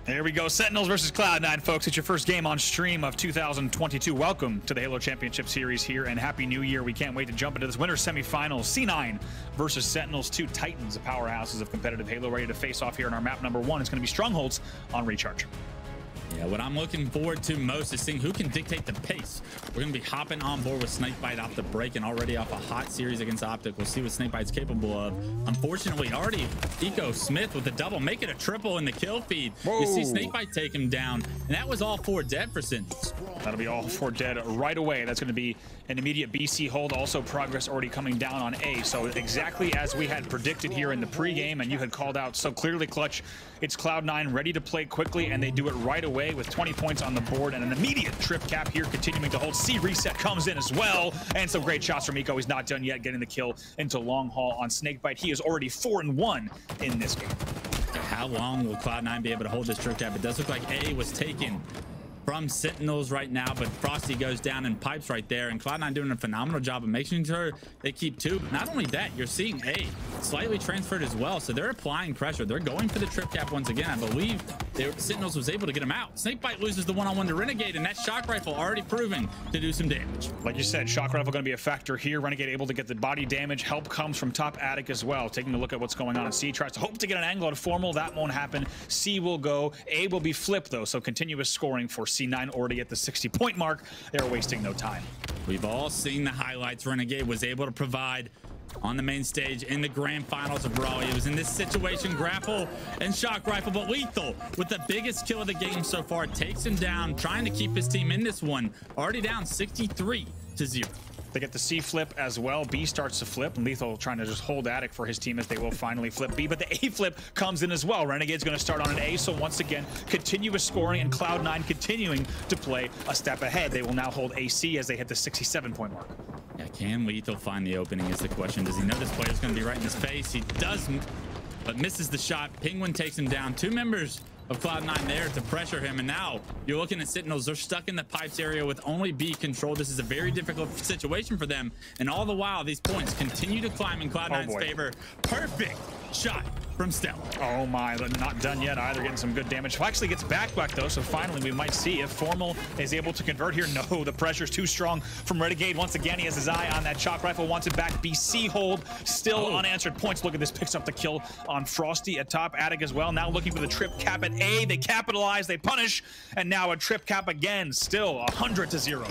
Here we go, Sentinels versus Cloud9, folks. It's your first game on stream of 2022. Welcome to the Halo Championship Series here, and Happy New Year. We can't wait to jump into this winter semifinals. C9 versus Sentinels, two titans of powerhouses of competitive Halo, ready to face off here in our map number one. It's going to be Strongholds on Recharge. Yeah, what I'm looking forward to most is seeing who can dictate the pace. We're going to be hopping on board with Snakebite off the break and already off a hot series against Optic. We'll see what Snakebite's capable of. Unfortunately, already Eco Smith with the double, make it a triple in the kill feed. Whoa. You see Snakebite take him down, and that was all 4 dead for Sentinels. That'll be all 4 dead right away. That's going to be an immediate BC hold. Also, progress already coming down on A. So exactly as we had predicted here in the pregame, and you had called out so clearly, Clutch, it's Cloud9 ready to play quickly, and they do it right away with 20 points on the board and an immediate trip cap here, continuing to hold. C reset comes in as well, and some great shots from Eco. He's not done yet, getting the kill into long haul on Snakebite. He is already 4-1 in this game. How long will Cloud9 be able to hold this trip cap? It does look like A was taken from Sentinels right now, but Frosty goes down in pipes right there, and Cloud9 doing a phenomenal job of making sure they keep 2. Not only that, you're seeing A slightly transferred as well, so they're applying pressure. They're going for the trip cap once again. I believe Sentinels was able to get him out. Snakebite loses the one-on-one to Renegade, and that shock rifle already proving to do some damage. Like you said, shock rifle going to be a factor here. Renegade able to get the body damage. Help comes from top attic as well. Taking a look at what's going on in C, tries to hope to get an angle at Formal. That won't happen. C will go. A will be flipped though, so continuous scoring for C9 already at the 60-point mark. They're wasting no time. We've all seen the highlights Renegade was able to provide on the main stage in the grand finals of Raleigh. It was in this situation, grapple and shock rifle, but lethal with the biggest kill of the game so far. Takes him down, trying to keep his team in this one. Already down 63-0. They get the C flip as well. B starts to flip. Lethal trying to just hold attic for his team as they will finally flip B, but the A flip comes in as well. Renegade's going to start on an A, so once again, continuous scoring, and Cloud9 continuing to play a step ahead. They will now hold AC as they hit the 67-point mark. Yeah, can Lethal find the opening is the question. Does he know this player's going to be right in his face? He doesn't, but misses the shot. Penguin takes him down. 2 members of Cloud9 there to pressure him, and now you're looking at Sentinels. They're stuck in the pipes area with only B control. This is a very difficult situation for them, and all the while these points continue to climb in Cloud9's favor. Perfect shot from Stella. Oh my, not done yet either, getting some good damage. Actually gets back though, so finally we might see if Formal is able to convert here. No, the pressure's too strong from Renegade. Once again, he has his eye on that shock rifle, wants it back. BC hold, still unanswered points. Look at this, picks up the kill on Frosty at top attic as well. Now looking for the trip cap at A. They capitalize, they punish, and now a trip cap again, still 100-0.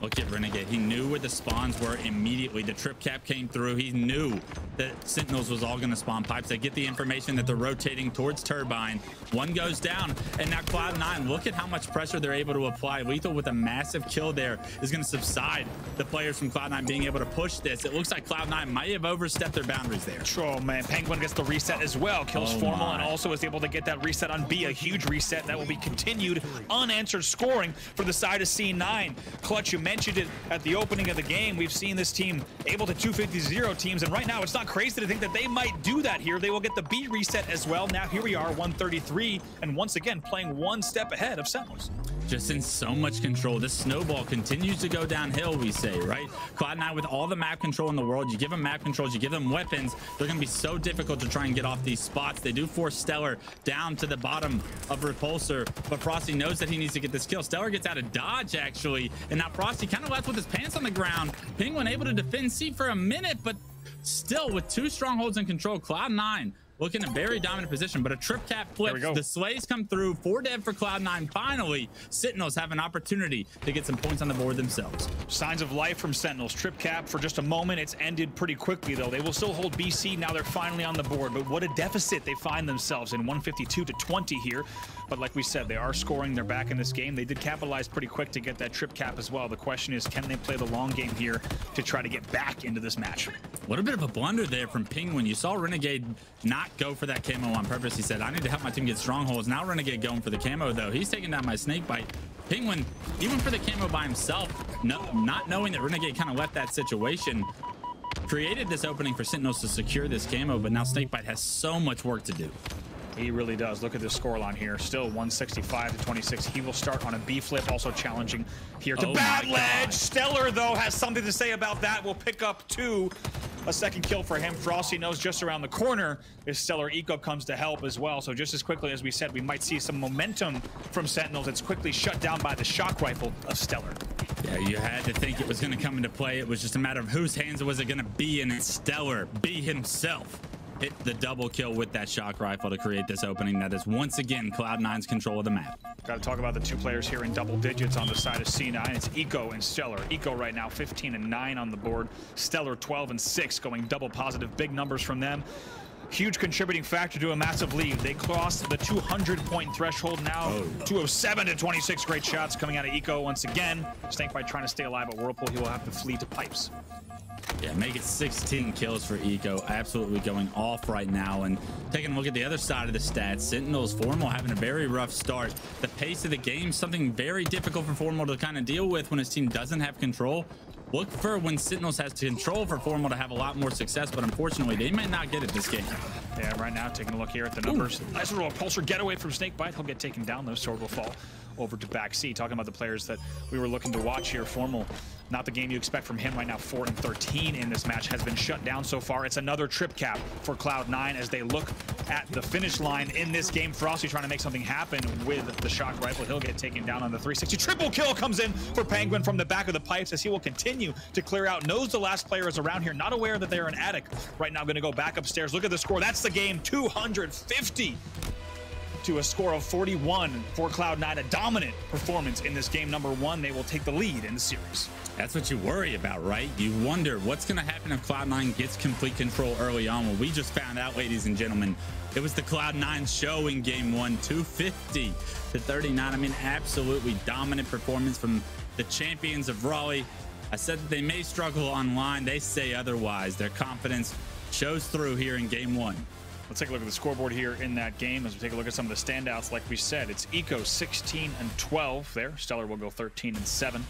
Look at Renegade. He knew where the spawns were immediately. The trip cap came through. He knew that Sentinels was all going to spawn pipes. They get the information that they're rotating towards Turbine. One goes down, and now Cloud9, look at how much pressure they're able to apply. Lethal with a massive kill there is going to subside the players from Cloud9 being able to push this. It looks like Cloud9 might have overstepped their boundaries there. Oh man, Penguin gets the reset as well. Kills Formal and also is able to get that reset on B. A huge reset that will be continued unanswered scoring for the side of C9. Clutch, you mentioned it at the opening of the game. We've seen this team able to 250-0 teams, and right now it's not crazy to think that they might do that here. They will get the B reset as well. Now here we are, 133, and once again playing one step ahead of Sentinels. Just in so much control. This snowball continues to go downhill, we say, right? Cloud9 with all the map control in the world. You give them map controls, you give them weapons, they're going to be so difficult to try and get off these spots. They do force Stellar down to the bottom of Repulsor, but Frosty knows that he needs to get this kill. Stellar gets out of dodge, actually, and now Frosty kind of left with his pants on the ground. Penguin able to defend C for a minute, but still with 2 strongholds in control. Cloud9 looking in a very dominant position, but a trip cap flips. The slays come through. 4 dead for Cloud9. Finally, Sentinels have an opportunity to get some points on the board themselves. Signs of life from Sentinels. Trip cap for just a moment. It's ended pretty quickly, though. They will still hold BC. Now they're finally on the board, but what a deficit they find themselves in. 152-20 here. But like we said, they are scoring. They're back in this game. They did capitalize pretty quick to get that trip cap as well. The question is, can they play the long game here to try to get back into this match? What a bit of a blunder there from Penguin. You saw Renegade not go for that camo on purpose. He said, I need to help my team get strongholds. Now Renegade going for the camo, though. He's taking down my Snakebite. Penguin, even for the camo by himself, not knowing that Renegade kind of left that situation, created this opening for Sentinels to secure this camo, but now Snakebite has so much work to do. He really does. Look at this scoreline here. Still 165-26. He will start on a B flip, also challenging here to bad ledge. Stellar, though, has something to say about that. Will pick up 2. a second kill for him. Frosty knows just around the corner is Stellar. Eco comes to help as well. So just as quickly as we said, we might see some momentum from Sentinels. It's quickly shut down by the shock rifle of Stellar. Yeah, you had to think it was going to come into play. It was just a matter of whose hands was it going to be, and it's Stellar. B himself hit the double kill with that shock rifle to create this opening that is once again Cloud9's control of the map. Got to talk about the two players here in double digits on the side of C9. It's Eco and Stellar. Eco right now 15 and 9 on the board. Stellar 12 and 6, going double positive. Big numbers from them. Huge contributing factor to a massive lead. They crossed the 200-point threshold now. 207 to 26. Great shots coming out of Eco once again. Snakebite trying to stay alive at Whirlpool. He will have to flee to pipes. Yeah, make it 16 kills for Eco. Absolutely going off right now. And taking a look at the other side of the stats, Sentinels, Formal having a very rough start. The pace of the game, something very difficult for Formal to kind of deal with when his team doesn't have control. Look for when Sentinels has control for Formal to have a lot more success, but unfortunately, they might not get it this game. Yeah, right now, taking a look here at the numbers. Nice little pulsar getaway from Snakebite. He'll get taken down, though. Sword will fall over to back C. Talking about the players that we were looking to watch here. Formal, not the game you expect from him right now. 4 and 13 in this match, has been shut down so far. It's another trip cap for Cloud9 as they look at the finish line in this game. Frosty trying to make something happen with the shock rifle. He'll get taken down on the 360. Triple kill comes in for Penguin from the back of the pipes as he will continue to clear out. Knows the last player is around here, not aware that they're an attic. Right now, going to go back upstairs. Look at the score. That's the game. 250 to a score of 41 for Cloud9. A dominant performance in this game number 1. They will take the lead in the series. That's what you worry about, right? You wonder what's going to happen if Cloud9 gets complete control early on. Well, we just found out, ladies and gentlemen, it was the Cloud9 show in game 1, 250 to 39. I mean, absolutely dominant performance from the champions of Raleigh. I said that they may struggle online. They say otherwise. Their confidence shows through here in game 1. Let's take a look at the scoreboard here in that game as we take a look at some of the standouts. Like we said, it's Eco 16 and 12 there. Stellar will go 13 and 7,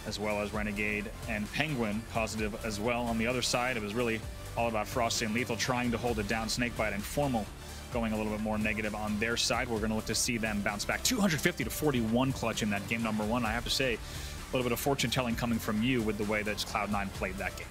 as well as Renegade and Penguin positive as well. On the other side, it was really all about Frosty and Lethal trying to hold it down. Snakebite and Formal going a little bit more negative on their side. We're going to look to see them bounce back. 250 to 41 clutch in that game number 1. I have to say, a little bit of fortune telling coming from you with the way that Cloud9 played that game.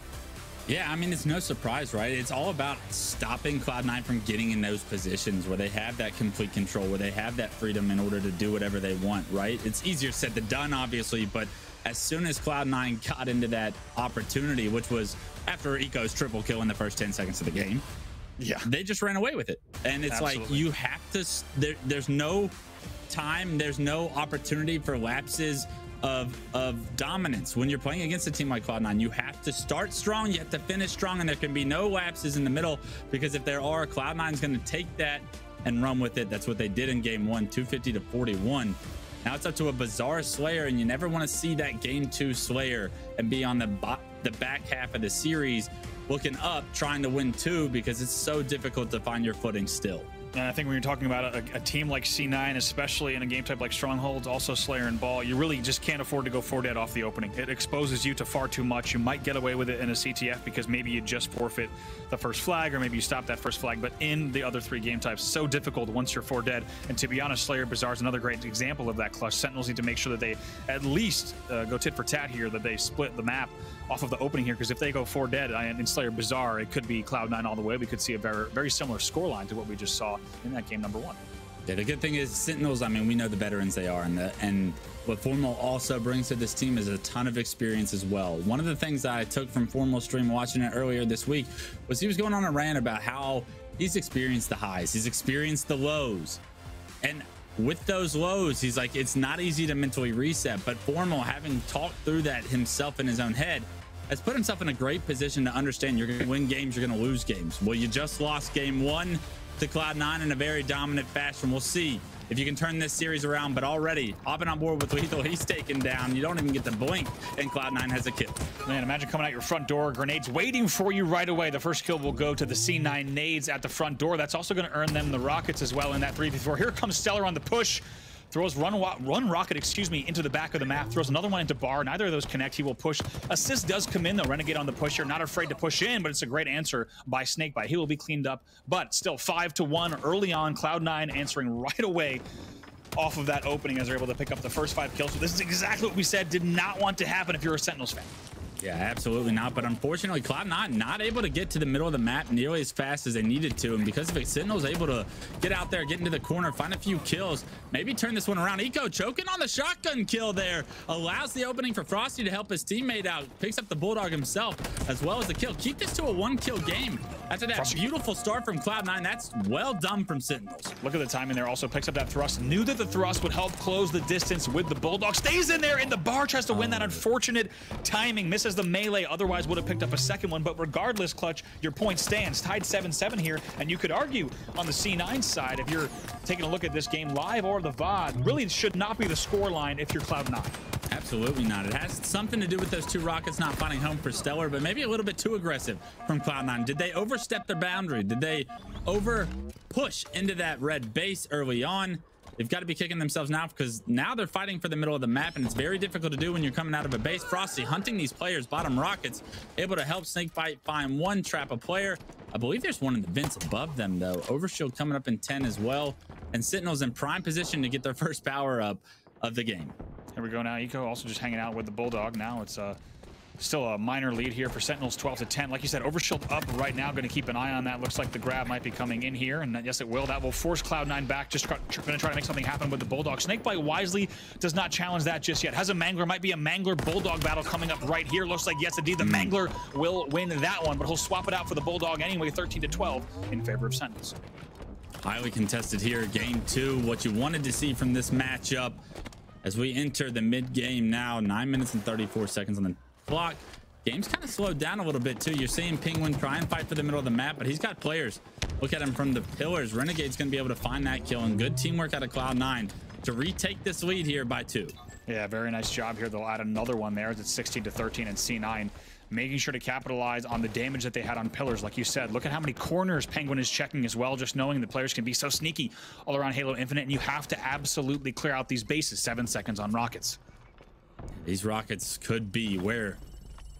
Yeah, I mean, it's no surprise, right? It's all about stopping Cloud9 from getting in those positions where they have that complete control, where they have that freedom in order to do whatever they want, right? It's easier said than done, obviously, but as soon as Cloud9 got into that opportunity, which was after Eco's triple kill in the first 10 seconds of the game, yeah, they just ran away with it. And it's like, you have to, there's no time, there's no opportunity for lapses of dominance when you're playing against a team like Cloud9. You have to start strong, you have to finish strong, and there can be no lapses in the middle, because if there are, Cloud9's going to take that and run with it. That's what they did in game 1, 250 to 41. Now it's up to a Bazaar Slayer, and you never want to see that game 2 Slayer and be on the back half of the series looking up trying to win 2, because it's so difficult to find your footing still. And I think when you're talking about a team like C9, especially in a game type like Strongholds, also Slayer and Ball, you really just can't afford to go 4 dead off the opening. It exposes you to far too much. You might get away with it in a CTF because maybe you just forfeit the first flag, or maybe you stop that first flag. But in the other 3 game types, so difficult once you're 4 dead. And to be honest, Slayer Bazaar is another great example of that clutch. Sentinels need to make sure that they at least go tit for tat here, that they split the map off of the opening here, because if they go 4 dead in Slayer Bazaar, it could be Cloud9 all the way. We could see a very, very similar scoreline to what we just saw in that game number 1. Yeah, the good thing is Sentinels, I mean, we know the veterans they are, and what Formal also brings to this team is a ton of experience as well. One of the things that I took from Formal's stream watching it earlier this week was he was going on a rant about how he's experienced the highs, he's experienced the lows, and with those lows, he's like, it's not easy to mentally reset. But Formal, having talked through that himself in his own head, has put himself in a great position to understand you're going to win games, you're going to lose games. Well, you just lost game 1 to Cloud9 in a very dominant fashion. We'll see if you can turn this series around, but already hopping on board with Lethal, he's taken down. You don't even get to blink, and Cloud9 has a kill. Man, imagine coming out your front door, grenades waiting for you right away. The first kill will go to the C9 nades at the front door. That's also going to earn them the rockets as well in that 3v4. Here comes Stellar on the push. Throws run rocket, into the back of the map. Throws another one into bar. Neither of those connect. He will push. Assist does come in, though. Renegade on the push here. Not afraid to push in, but it's a great answer by Snakebite. He will be cleaned up, but still 5-1 early on. Cloud9 answering right away off of that opening as they're able to pick up the first 5 kills. So this is exactly what we said did not want to happen if you're a Sentinels fan. Yeah, absolutely not. But unfortunately, Cloud9 not able to get to the middle of the map nearly as fast as they needed to. And because of it, Sentinels able to get out there, get into the corner, find a few kills, maybe turn this one around. Eco choking on the shotgun kill there. Allows the opening for Frosty to help his teammate out. Picks up the Bulldog himself, as well as the kill. Keep this to a 1-kill game. After that beautiful start from Cloud9, that's well done from Sentinels. Look at the timing there. Also picks up that thrust. Knew that the thrust would help close the distance with the Bulldog. Stays in there in the bar. Tries to win that unfortunate timing. Misses the melee. Otherwise would have picked up a second one. But regardless, Clutch, your point stands. Tied 7-7 here. And you could argue on the C9 side, if you're taking a look at this game live or the VOD, really should not be the score line if you're Cloud9. Absolutely not. It has something to do with those two rockets not finding home for Stellar, but maybe a little bit too aggressive from Cloud9. Did they overstep their boundary? Did they over push into that red base early on? They've got to be kicking themselves now, because now they're fighting for the middle of the map, and it's very difficult to do when you're coming out of a base. Frosty hunting these players, bottom rockets, able to help Snakebite find one, trap a player. I believe there's one in the vents above them, though. Overshield coming up in 10 as well, and Sentinels in prime position to get their first power up of the game. Here we go now. Eco also just hanging out with the Bulldog. Now it's still a minor lead here for Sentinels, 12-10. Like you said, Overshield up right now. Going to keep an eye on that. Looks like the grab might be coming in here, and yes, it will. That will force Cloud9 back. Just going to try to make something happen with the Bulldog. Snakebite wisely does not challenge that just yet. Has a Mangler. Might be a Mangler-Bulldog battle coming up right here. Looks like, yes, indeed, the Mangler will win that one, but he'll swap it out for the Bulldog anyway, 13-12 in favor of Sentinels. Highly contested here, game 2. What you wanted to see from this matchup as we enter the mid-game now. 9 minutes and 34 seconds on the clock. Game's kind of slowed down a little bit too. You're seeing Penguin try and fight for the middle of the map, but he's got players. Look at him from the pillars. Renegade's going to be able to find that kill, and good teamwork out of Cloud9 to retake this lead here by 2. Yeah, very nice job here. They'll add another one there. It's 16-13 and C9. Making sure to capitalize on the damage that they had on pillars. Like you said, look at how many corners Penguin is checking as well, just knowing the players can be so sneaky all around Halo Infinite, and you have to absolutely clear out these bases. 7 seconds on rockets. These rockets could be where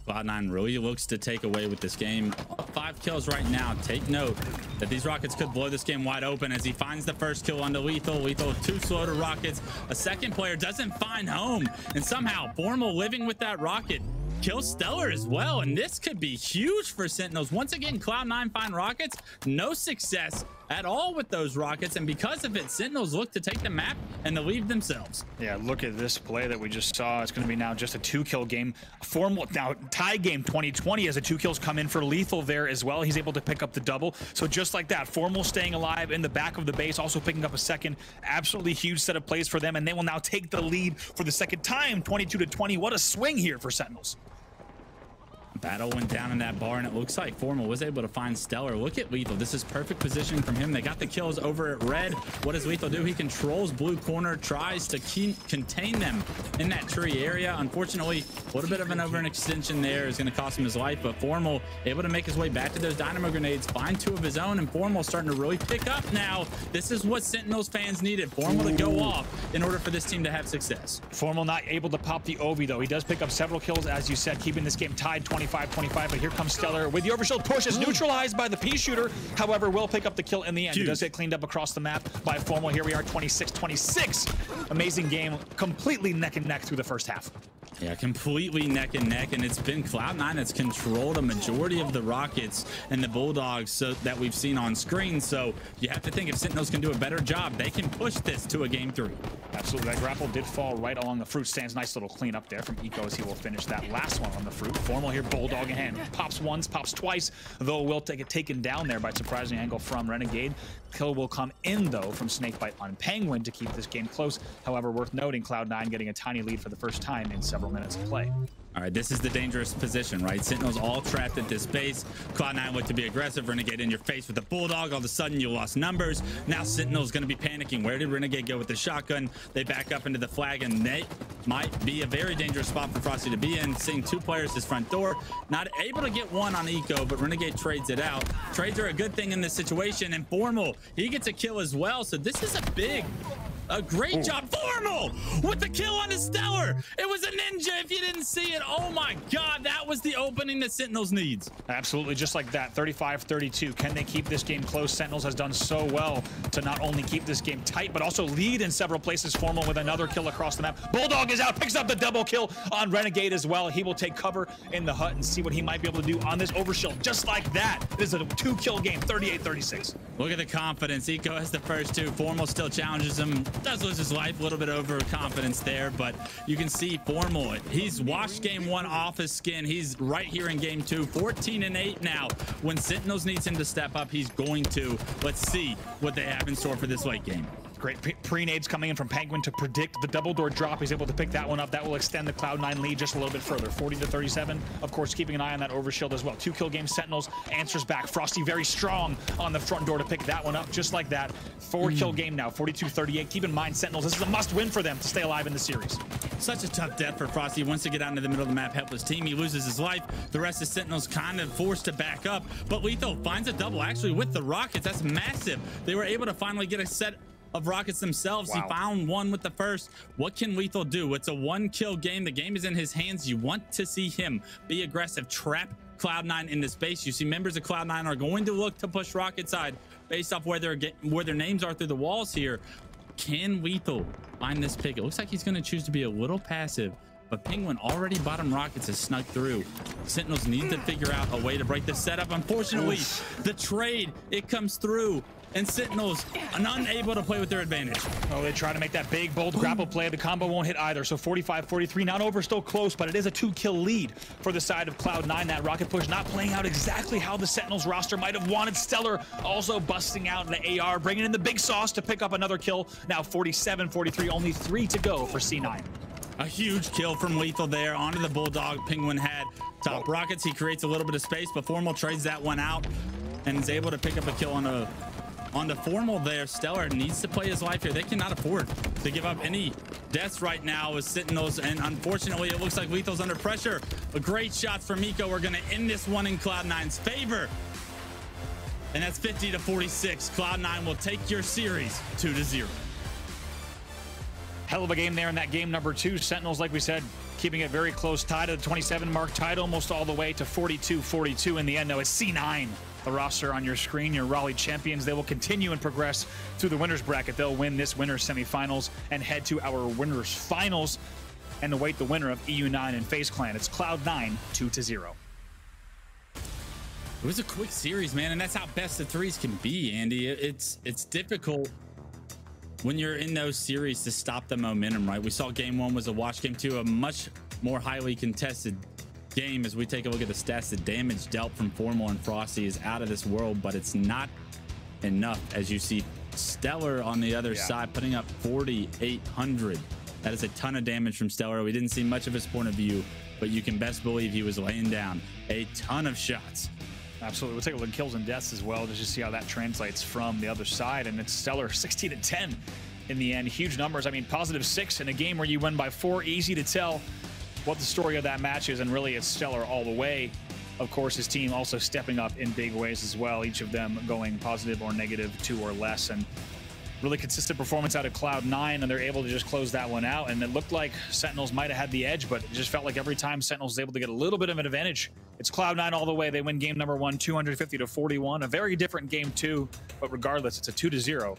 Cloud9 really looks to take away with this game. 5 kills right now. Take note that these rockets could blow this game wide open as he finds the first kill onto Lethal. Lethal too slow to rockets. A second player doesn't find home, and somehow Formal living with that rocket kills Stellar as well, and this could be huge for Sentinels. Once again, Cloud9 find rockets. No success at all with those rockets, and because of it, Sentinels look to take the map and to leave themselves. Yeah, look at this play that we just saw. It's going to be now just a 2-kill game. Formal now tie game 2020 as the 2 kills come in for Lethal there as well. He's able to pick up the double. So just like that, Formal staying alive in the back of the base, also picking up a second. Absolutely huge set of plays for them, and they will now take the lead for the second time, 22-20. What a swing here for Sentinels. Battle went down in that bar, and it looks like Formal was able to find Stellar. Look at Lethal. This is perfect position from him. They got the kills over at red. What does Lethal do? He controls blue corner, tries to contain them in that tree area. Unfortunately, a little bit of an overextension there is going to cost him his life, but Formal able to make his way back to those dynamo grenades, find 2 of his own, and Formal starting to really pick up now. This is what Sentinels fans needed. Formal to go off in order for this team to have success. Formal not able to pop the Ovi, though. He does pick up several kills, as you said, keeping this game tied 25-25, but here comes Stellar with the overshield push. Is neutralized by the P shooter, however will pick up the kill in the end. He does get cleaned up across the map by Formal. Here we are, 26-26. Amazing game, completely neck and neck through the first half. Yeah, completely neck and neck, and it's been Cloud9 that's controlled a majority of the rockets and the Bulldogs that we've seen on screen. So you have to think if Sentinels can do a better job, they can push this to a game 3. Absolutely. That grapple did fall right along the fruit stands. Nice little cleanup there from Eco as he will finish that last one on the fruit. Formal here, Bulldog in hand. Pops once, pops twice, though will take it taken down there by surprising angle from Renegade. Kill will come in, though, from Snakebite on Penguin to keep this game close. However, worth noting, Cloud9 getting a tiny lead for the first time in several minutes of play. All right, this is the dangerous position, right? Sentinels all trapped at this base. Cloud9 looked to be aggressive. Renegade in your face with the Bulldog. All of a sudden, you lost numbers. Now Sentinels going to be panicking. Where did Renegade go with the shotgun? They back up into the flag, and they might be a very dangerous spot for Frosty to be in. Seeing 2 players his front door. Not able to get one on Eco, but Renegade trades it out. Trades are a good thing in this situation, and Formal, he gets a kill as well. So this is a big A great job. Formal with the kill on the Stellar. It was a ninja if you didn't see it. Oh my God, that was the opening that Sentinels needs. Absolutely, just like that. 35-32. Can they keep this game close? Sentinels has done so well to not only keep this game tight, but also lead in several places. Formal with another kill across the map. Bulldog is out, picks up the double kill on Renegade as well. He will take cover in the hut and see what he might be able to do on this overshield. Just like that. It is a 2-kill game, 38-36. Look at the confidence. Eco has the first two. Formal still challenges him. Does lose his life. A little bit overconfidence there, but you can see Formal. He's washed game one off his skin. He's right here in game two. 14-8 now. When Sentinels needs him to step up, he's going to. Let's see what they have in store for this late game. Great pre-nades coming in from Penguin to predict the double door drop. He's able to pick that one up. That will extend the Cloud9 lead just a little bit further. 40-37. Of course, keeping an eye on that overshield as well. 2-kill game. Sentinels answers back. Frosty very strong on the front door to pick that one up just like that. 4-kill game now. 42-38. Keep in mind, Sentinels, this is a must-win for them to stay alive in the series. Such a tough death for Frosty. He wants to get out into the middle of the map. Helpless team. He loses his life. The rest of Sentinels kind of forced to back up. But Lethal finds a double actually with the rockets. That's massive. They were able to finally get a set of rockets themselves. Wow. He found one with the first. What can Lethal do? It's a 1-kill game. The game is in his hands. You want to see him be aggressive, trap Cloud9 in the space. You see members of Cloud9 are going to look to push rocket side based off where their names are through the walls here. Can Lethal find this pick? It looks like he's going to choose to be a little passive, but Penguin already bottom rockets has snuck through. Sentinels need to figure out a way to break the setup. Unfortunately, the trade, it comes through, and Sentinels are unable to play with their advantage. Oh, they try to make that big, bold grapple play. The combo won't hit either. So 45-43, not over, still close, but it is a 2-kill lead for the side of Cloud9. That rocket push not playing out exactly how the Sentinels roster might have wanted. Stellar also busting out the AR, bringing in the big sauce to pick up another kill. Now 47-43, only 3 to go for C9. A huge kill from Lethal there onto the Bulldog. Penguin had top rockets. He creates a little bit of space, but Formal trades that one out and is able to pick up a kill on the Formal there. Stellar needs to play his life here. They cannot afford to give up any deaths right now with Sentinels, and unfortunately it looks like Lethal's under pressure. A great shot from Miko. We're going to end this one in Cloud9's favor, and that's 50-46. Cloud9 will take your series 2-0. Hell of a game there in that game number 2. Sentinels, like we said, keeping it very close, tied at the 27 mark, tied almost all the way to 42-42 in the end. No, it's C9, the roster on your screen, your Raleigh champions. They will continue and progress through the winners bracket. They'll win this winners semifinals and head to our winners finals and await the winner of EU9 and FaZe Clan. It's Cloud9 2-0. It was a quick series, man, and that's how best of threes can be, Andy. It's difficult when you're in those series to stop the momentum, right? We saw game 1 was a wash. Game 2, a much more highly contested game. As we take a look at the stats, the damage dealt from Formal and Frosty is out of this world, but it's not enough. As you see Stellar on the other side putting up 4,800. That is a ton of damage from Stellar. We didn't see much of his point of view, but you can best believe he was laying down a ton of shots. Absolutely. We'll take a look at kills and deaths as well, just to see how that translates from the other side. And it's Stellar 16-10 in the end. Huge numbers. I mean, +6 in a game where you win by 4. Easy to tell what the story of that match is, and really it's Stellar all the way. Of course, his team also stepping up in big ways as well, each of them going positive or negative 2 or less. And really consistent performance out of Cloud9, and they're able to just close that one out. And it looked like Sentinels might have had the edge, but it just felt like every time Sentinels was able to get a little bit of an advantage. It's Cloud9 all the way. They win game number 1, 250-41. A very different game 2, but regardless, it's a 2-0